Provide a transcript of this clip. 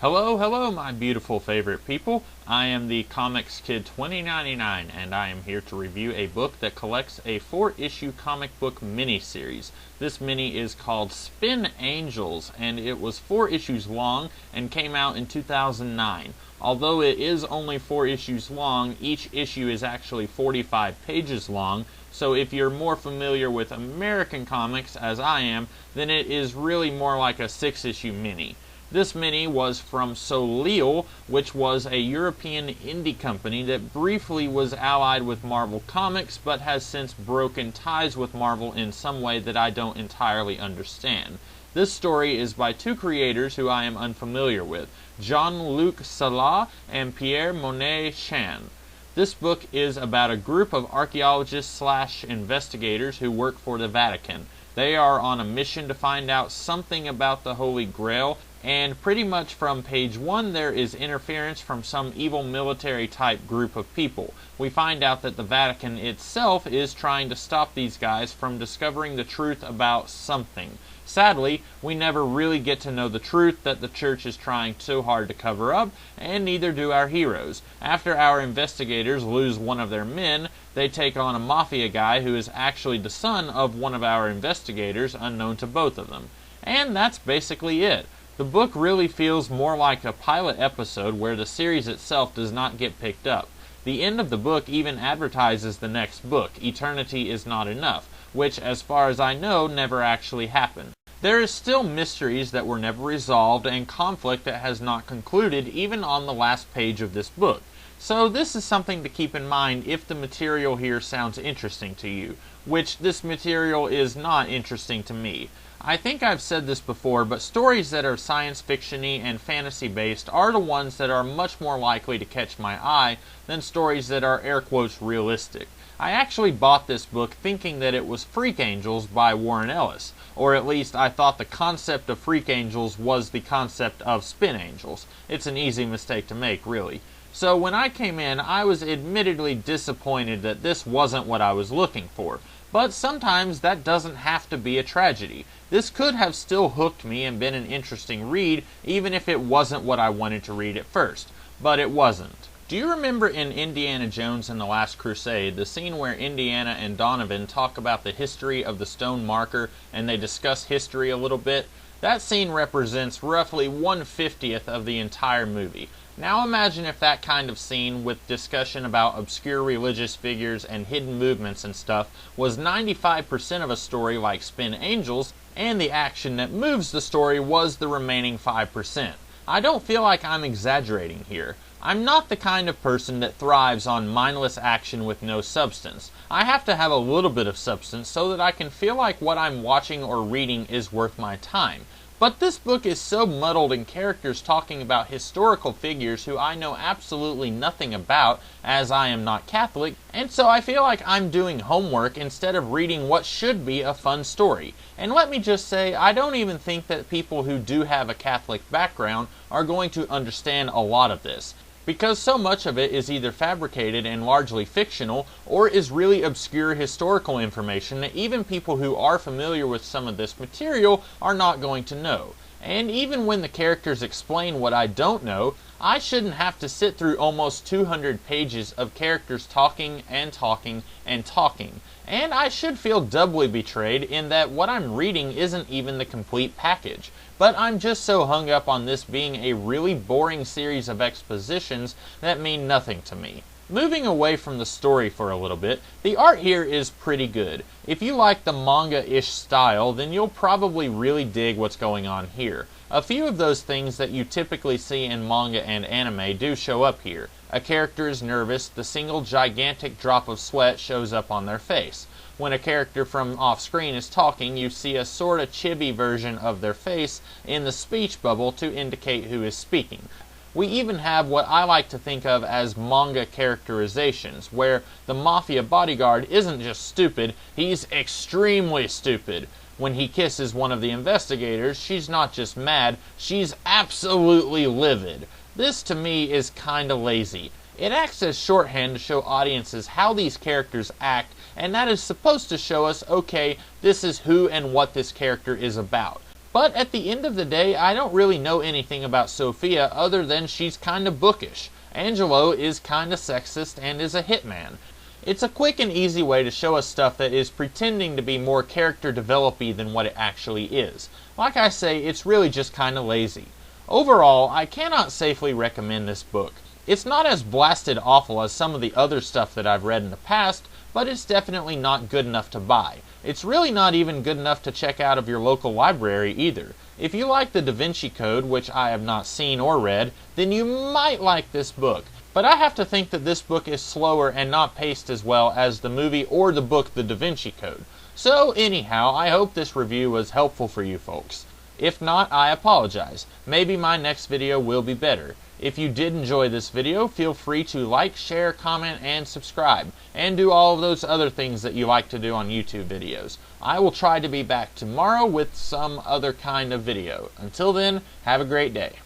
Hello, hello, my beautiful favorite people. I am the Comics Kid 2099, and I am here to review a book that collects a 4-issue comic book mini-series. This mini is called Spin Angels, and it was 4 issues long and came out in 2009. Although it is only 4 issues long, each issue is actually 45 pages long, so if you're more familiar with American comics, as I am, then it is really more like a 6-issue mini. This mini was from Soleil, which was a European indie company that briefly was allied with Marvel Comics, but has since broken ties with Marvel in some way that I don't entirely understand. This story is by 2 creators who I am unfamiliar with, Jean-Luc Salah and Pierre Monet Chan. This book is about a group of archaeologists/investigators who work for the Vatican. They are on a mission to find out something about the Holy Grail, and pretty much from page 1 there is interference from some evil military type group of people. We find out that the Vatican itself is trying to stop these guys from discovering the truth about something. Sadly, we never really get to know the truth that the church is trying so hard to cover up, and neither do our heroes. After our investigators lose one of their men, they take on a mafia guy who is actually the son of one of our investigators, unknown to both of them. And that's basically it. The book really feels more like a pilot episode where the series itself does not get picked up. The end of the book even advertises the next book, Eternity Is Not Enough, which, as far as I know, never actually happened. There is still mysteries that were never resolved and conflict that has not concluded even on the last page of this book. So this is something to keep in mind if the material here sounds interesting to you, which this material is not interesting to me. I think I've said this before, but stories that are science fiction-y and fantasy based are the ones that are much more likely to catch my eye than stories that are air quotes realistic. I actually bought this book thinking that it was Freak Angels by Warren Ellis, or at least I thought the concept of Freak Angels was the concept of Spin Angels. It's an easy mistake to make, really. So when I came in, I was admittedly disappointed that this wasn't what I was looking for. But sometimes that doesn't have to be a tragedy. This could have still hooked me and been an interesting read, even if it wasn't what I wanted to read at first. But it wasn't. Do you remember in Indiana Jones and the Last Crusade, the scene where Indiana and Donovan talk about the history of the stone marker and they discuss history a little bit? That scene represents roughly 1/50th of the entire movie. Now imagine if that kind of scene with discussion about obscure religious figures and hidden movements and stuff was 95% of a story like Spin Angels, and the action that moves the story was the remaining 5%. I don't feel like I'm exaggerating here. I'm not the kind of person that thrives on mindless action with no substance. I have to have a little bit of substance so that I can feel like what I'm watching or reading is worth my time. But this book is so muddled in characters talking about historical figures who I know absolutely nothing about, as I am not Catholic, and so I feel like I'm doing homework instead of reading what should be a fun story. And let me just say, I don't even think that people who do have a Catholic background are going to understand a lot of this, because so much of it is either fabricated and largely fictional, or is really obscure historical information that even people who are familiar with some of this material are not going to know. And even when the characters explain what I don't know, I shouldn't have to sit through almost 200 pages of characters talking and talking and talking. And I should feel doubly betrayed in that what I'm reading isn't even the complete package. But I'm just so hung up on this being a really boring series of expositions that mean nothing to me. Moving away from the story for a little bit, the art here is pretty good. If you like the manga-ish style, then you'll probably really dig what's going on here. A few of those things that you typically see in manga and anime do show up here. A character is nervous, the single gigantic drop of sweat shows up on their face. When a character from off-screen is talking, you see a sorta chibi version of their face in the speech bubble to indicate who is speaking. We even have what I like to think of as manga characterizations, where the mafia bodyguard isn't just stupid, he's extremely stupid. When he kisses one of the investigators, she's not just mad, she's absolutely livid. This to me is kinda lazy. It acts as shorthand to show audiences how these characters act, and that is supposed to show us, okay, this is who and what this character is about. But at the end of the day, I don't really know anything about Sophia other than she's kinda bookish. Angelo is kinda sexist and is a hitman. It's a quick and easy way to show us stuff that is pretending to be more character developy than what it actually is. Like I say, it's really just kinda lazy. Overall, I cannot safely recommend this book. It's not as blasted awful as some of the other stuff that I've read in the past, but it's definitely not good enough to buy. It's really not even good enough to check out of your local library either. If you like the Da Vinci Code, which I have not seen or read, then you might like this book. But I have to think that this book is slower and not paced as well as the movie or the book The Da Vinci Code. So anyhow, I hope this review was helpful for you folks. If not, I apologize. Maybe my next video will be better. If you did enjoy this video, feel free to like, share, comment, and subscribe. And do all of those other things that you like to do on YouTube videos. I will try to be back tomorrow with some other kind of video. Until then, have a great day.